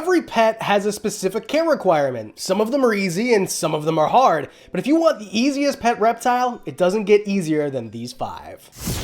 Every pet has a specific care requirement. Some of them are easy and some of them are hard. But if you want the easiest pet reptile, it doesn't get easier than these 5.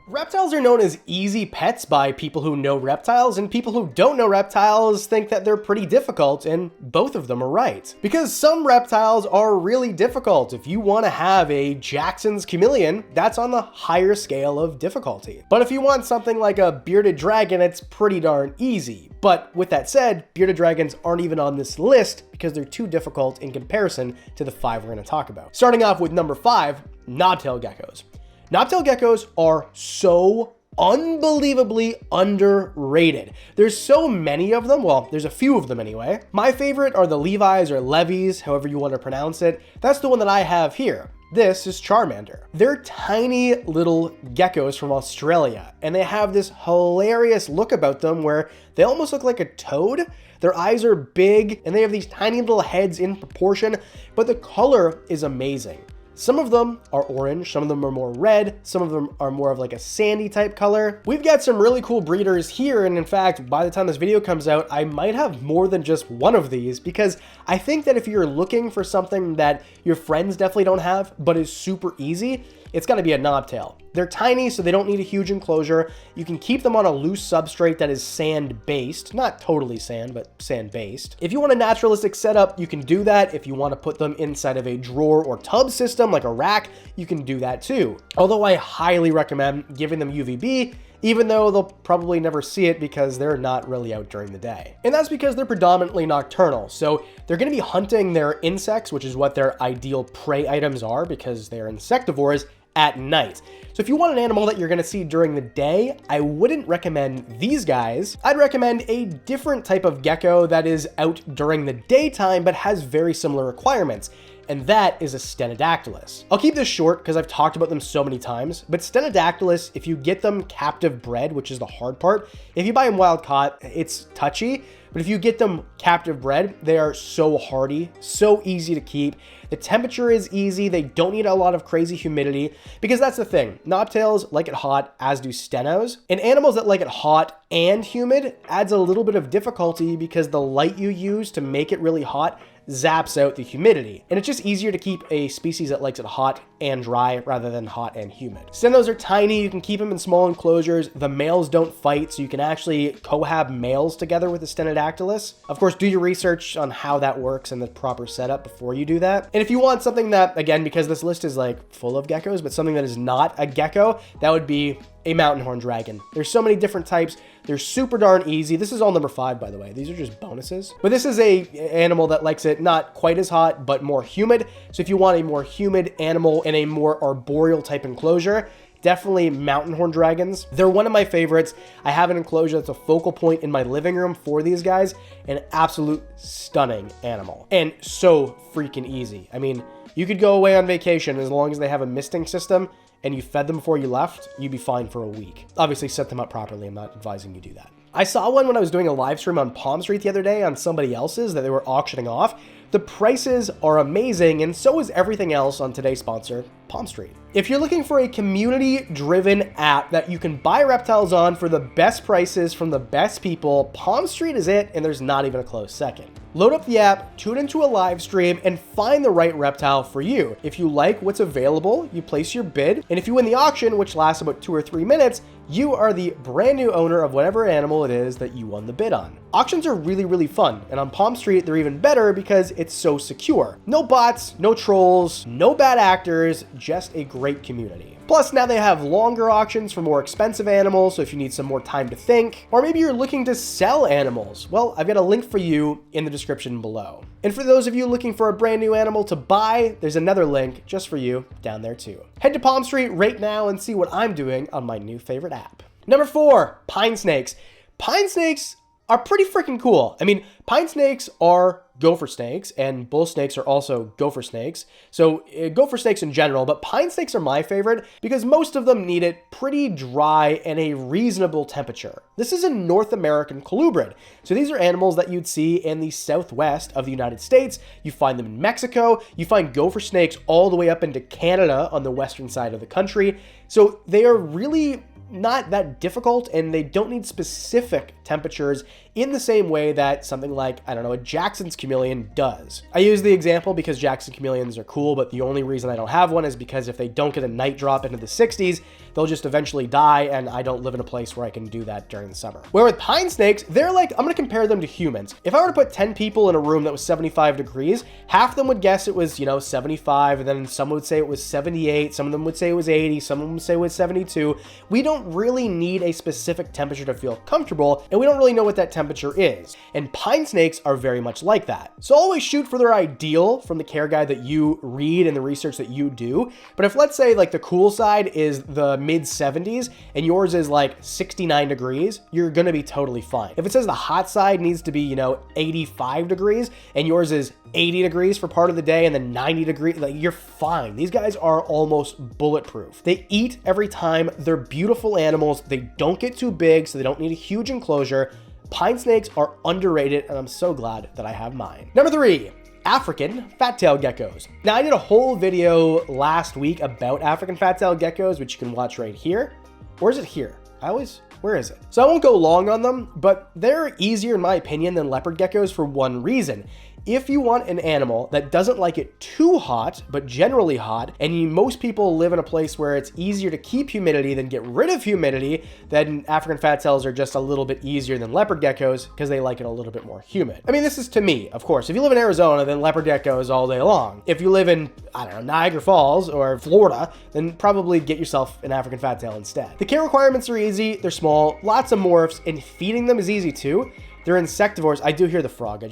Reptiles are known as easy pets by people who know reptiles, and people who don't know reptiles think that they're pretty difficult, and both of them are right. Because some reptiles are really difficult. If you want to have a Jackson's chameleon, that's on the higher scale of difficulty. But if you want something like a bearded dragon, it's pretty darn easy. But with that said, bearded dragons aren't even on this list because they're too difficult in comparison to the 5 we're going to talk about. Starting off with number 5, knobtail geckos. Knobtail geckos are so unbelievably underrated. There's so many of them. Well, there's a few of them anyway. My favorite are the Levi's or Levies, however you want to pronounce it. That's the one that I have here. This is Charmander. They're tiny little geckos from Australia, and they have this hilarious look about them where they almost look like a toad. Their eyes are big, and they have these tiny little heads in proportion, but the color is amazing. Some of them are orange, some of them are more red, some of them are more of like a sandy type color. We've got some really cool breeders here, and in fact, by the time this video comes out, I might have more than just one of these, because I think that if you're looking for something that your friends definitely don't have, but is super easy, it's gotta be a knobtail. They're tiny, so they don't need a huge enclosure. You can keep them on a loose substrate that is sand-based. Not totally sand, but sand-based. If you want a naturalistic setup, you can do that. If you want to put them inside of a drawer or tub system, like a rack, you can do that too. Although I highly recommend giving them UVB, even though they'll probably never see it because they're not really out during the day. And that's because they're predominantly nocturnal. So they're gonna be hunting their insects, which is what their ideal prey items are because they're insectivores, at night. So if you want an animal that you're gonna see during the day, I wouldn't recommend these guys. I'd recommend a different type of gecko that is out during the daytime but has very similar requirements, and that is a Stenodactylus. I'll keep this short because I've talked about them so many times, but Stenodactylus, if you get them captive bred, which is the hard part, if you buy them wild caught, it's touchy, but if you get them captive bred, they are so hardy, so easy to keep. The temperature is easy. They don't need a lot of crazy humidity because that's the thing. Knobtails like it hot, as do stenos. And animals that like it hot and humid adds a little bit of difficulty because the light you use to make it really hot zaps out the humidity. And it's just easier to keep a species that likes it hot and dry rather than hot and humid. Stenos are tiny. You can keep them in small enclosures. The males don't fight, so you can actually cohab males together with the Stenodactylus. Of course, do your research on how that works and the proper setup before you do that. And if you want something that, again, because this list is like full of geckos, but something that is not a gecko, that would be a mountain horn dragon. There's so many different types. They're super darn easy. This is all number 5, by the way. These are just bonuses. But this is a animal that likes it not quite as hot, but more humid. So if you want a more humid animal in a more arboreal type enclosure, definitely mountain horn dragons. They're one of my favorites. I have an enclosure that's a focal point in my living room for these guys. An absolute stunning animal. And so freaking easy. I mean, you could go away on vacation as long as they have a misting system and you fed them before you left, you'd be fine for a week. Obviously set them up properly. I'm not advising you do that. I saw one when I was doing a live stream on Palmstreet the other day on somebody else's that they were auctioning off. The prices are amazing, and so is everything else on today's sponsor, Palmstreet. If you're looking for a community-driven app that you can buy reptiles on for the best prices from the best people, Palmstreet is it, and there's not even a close second. Load up the app, tune into a live stream, and find the right reptile for you. If you like what's available, you place your bid, and if you win the auction, which lasts about 2 or 3 minutes, you are the brand new owner of whatever animal it is that you won the bid on. Auctions are really, really fun, and on Palmstreet, they're even better because it's so secure. No bots, no trolls, no bad actors, just a great community. Plus, now they have longer auctions for more expensive animals, so if you need some more time to think, or maybe you're looking to sell animals, well, I've got a link for you in the description below. And for those of you looking for a brand new animal to buy, there's another link just for you down there too. Head to Palmstreet right now and see what I'm doing on my new favorite app. Number 4, pine snakes. Pine snakes are pretty freaking cool. I mean, pine snakes are gopher snakes, and bull snakes are also gopher snakes. So gopher snakes in general, but pine snakes are my favorite because most of them need it pretty dry and a reasonable temperature. This is a North American colubrid. So these are animals that you'd see in the southwest of the United States. You find them in Mexico. You find gopher snakes all the way up into Canada on the western side of the country. So they are really not that difficult, and they don't need specific temperatures in the same way that something like, I don't know, a Jackson's chameleon does. I use the example because Jackson chameleons are cool, but the only reason I don't have one is because if they don't get a night drop into the 60s, they'll just eventually die, and I don't live in a place where I can do that during the summer. Where with pine snakes, they're like, I'm gonna compare them to humans. If I were to put 10 people in a room that was 75 degrees, half of them would guess it was, 75, and then some would say it was 78, some of them would say it was 80, some of them would say it was 72. We don't really need a specific temperature to feel comfortable, and we don't really know what that temperature is. And pine snakes are very much like that. So always shoot for their ideal from the care guide that you read and the research that you do. But if, let's say, like the cool side is the mid 70s and yours is like 69 degrees, you're gonna be totally fine. If it says the hot side needs to be, 85 degrees and yours is 80 degrees for part of the day and then 90 degrees, like, you're fine. These guys are almost bulletproof. They eat every time. They're beautiful animals. They don't get too big, so they don't need a huge enclosure. Pine snakes are underrated, and I'm so glad that I have mine. Number 3. African fat-tailed geckos. Now, I did a whole video last week about African fat-tailed geckos, which you can watch right here. Or is it here? Where is it? So I won't go long on them, but they're easier in my opinion than leopard geckos for one reason. If you want an animal that doesn't like it too hot, but generally hot, and most people live in a place where it's easier to keep humidity than get rid of humidity, then African fat tails are just a little bit easier than leopard geckos because they like it a little bit more humid. I mean, this is to me, of course. If you live in Arizona, then leopard geckos all day long. If you live in, Niagara Falls or Florida, then probably get yourself an African fat tail instead. The care requirements are easy, they're small, lots of morphs, and feeding them is easy too. They're insectivores. I do hear the frog.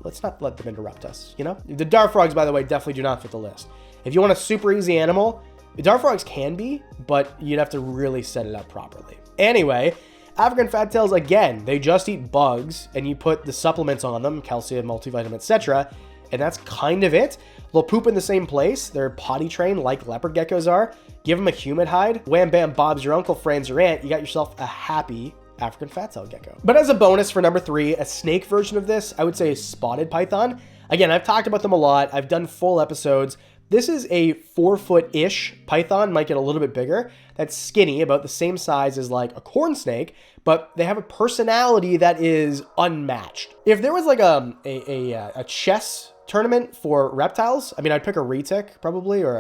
Let's not let them interrupt us, The dart frogs, by the way, definitely do not fit the list. If you want a super easy animal, dart frogs can be, but you'd have to really set it up properly. Anyway, African fat tails, again, they just eat bugs, and you put the supplements on them, calcium, multivitamin, etc., and that's kind of it. They'll poop in the same place. They're potty trained like leopard geckos are. Give them a humid hide. Wham, bam, Bob's your uncle, Fran's your aunt. You got yourself a happy African fat-tailed gecko. But as a bonus for number 3, a snake version of this, I would say spotted python. Again, I've talked about them a lot. I've done full episodes. This is a 4-foot-ish python, might get a little bit bigger. That's skinny, about the same size as like a corn snake, but they have a personality that is unmatched. If there was like a chess tournament for reptiles, I'd pick a retic probably, or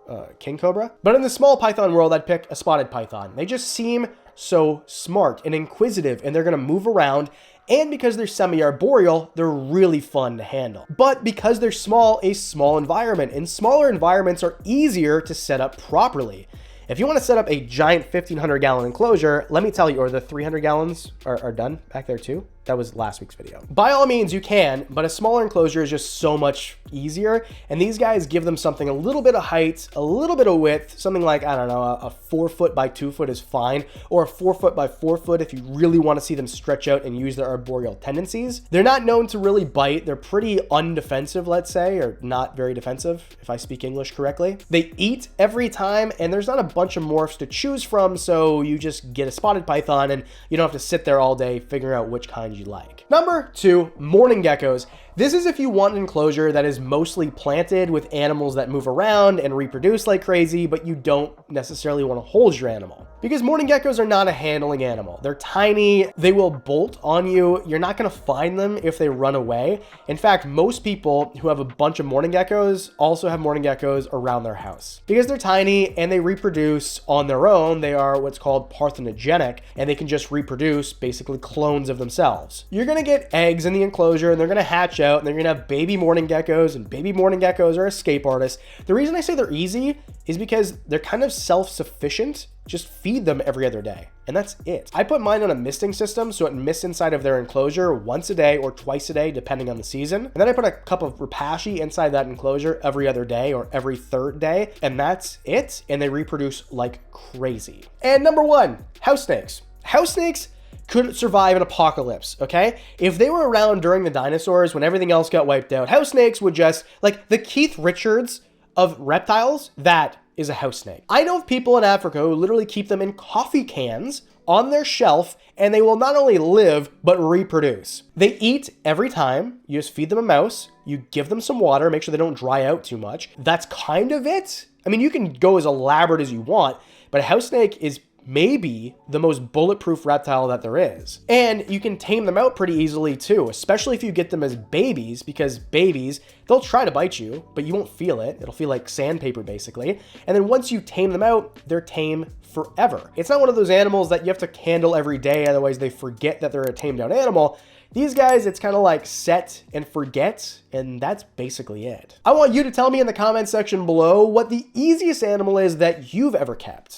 a king cobra. But in the small python world, I'd pick a spotted python. They just seem so smart and inquisitive, and they're gonna move around, and because they're semi-arboreal, they're really fun to handle. But because they're small, a small environment, and smaller environments are easier to set up properly. If you want to set up a giant 1,500 gallon enclosure, let me tell you, or the 300 gallons are done back there too. That was last week's video. By all means, you can, but a smaller enclosure is just so much easier. And these guys give them something a little bit of height, a little bit of width, something like, a 4 foot by 2 foot is fine, or a 4 foot by 4 foot if you really want to see them stretch out and use their arboreal tendencies. They're not known to really bite. They're pretty undefensive, let's say, or not very defensive, if I speak English correctly. They eat every time, and there's not a bunch of morphs to choose from, so you just get a spotted python, and you don't have to sit there all day figuring out which kind you like. Number 2, mourning geckos. This is if you want an enclosure that is mostly planted with animals that move around and reproduce like crazy, but you don't necessarily want to hold your animal. Because mourning geckos are not a handling animal. They're tiny, they will bolt on you. You're not going to find them if they run away. In fact, most people who have a bunch of mourning geckos also have mourning geckos around their house. Because they're tiny and they reproduce on their own, they are what's called parthenogenic, and they can just reproduce, basically clones of themselves. You're going to get eggs in the enclosure, and they're going to hatch out, and they're going to have baby mourning geckos, and baby mourning geckos are escape artists. The reason I say they're easy is because they're kind of self-sufficient. Just feed them every other day, and that's it. I put mine on a misting system, so it mists inside of their enclosure once a day or twice a day, depending on the season. And then I put a cup of rapashi inside that enclosure every other day or every third day, and that's it. And they reproduce like crazy. And number 1, house snakes. House snakes could survive an apocalypse, okay? If they were around during the dinosaurs when everything else got wiped out, house snakes would just, like the Keith Richards of reptiles, that is a house snake. I know of people in Africa who literally keep them in coffee cans on their shelf, and they will not only live, but reproduce. They eat every time. You just feed them a mouse, you give them some water, make sure they don't dry out too much. That's kind of it. You can go as elaborate as you want, but a house snake is maybe the most bulletproof reptile that there is. And you can tame them out pretty easily too, especially if you get them as babies, because babies, they'll try to bite you, but you won't feel it. It'll feel like sandpaper basically. And then once you tame them out, they're tame forever. It's not one of those animals that you have to handle every day, otherwise they forget that they're a tamed out animal. These guys, it's kind of like set and forget, and that's basically it. I want you to tell me in the comment section below what the easiest animal is that you've ever kept.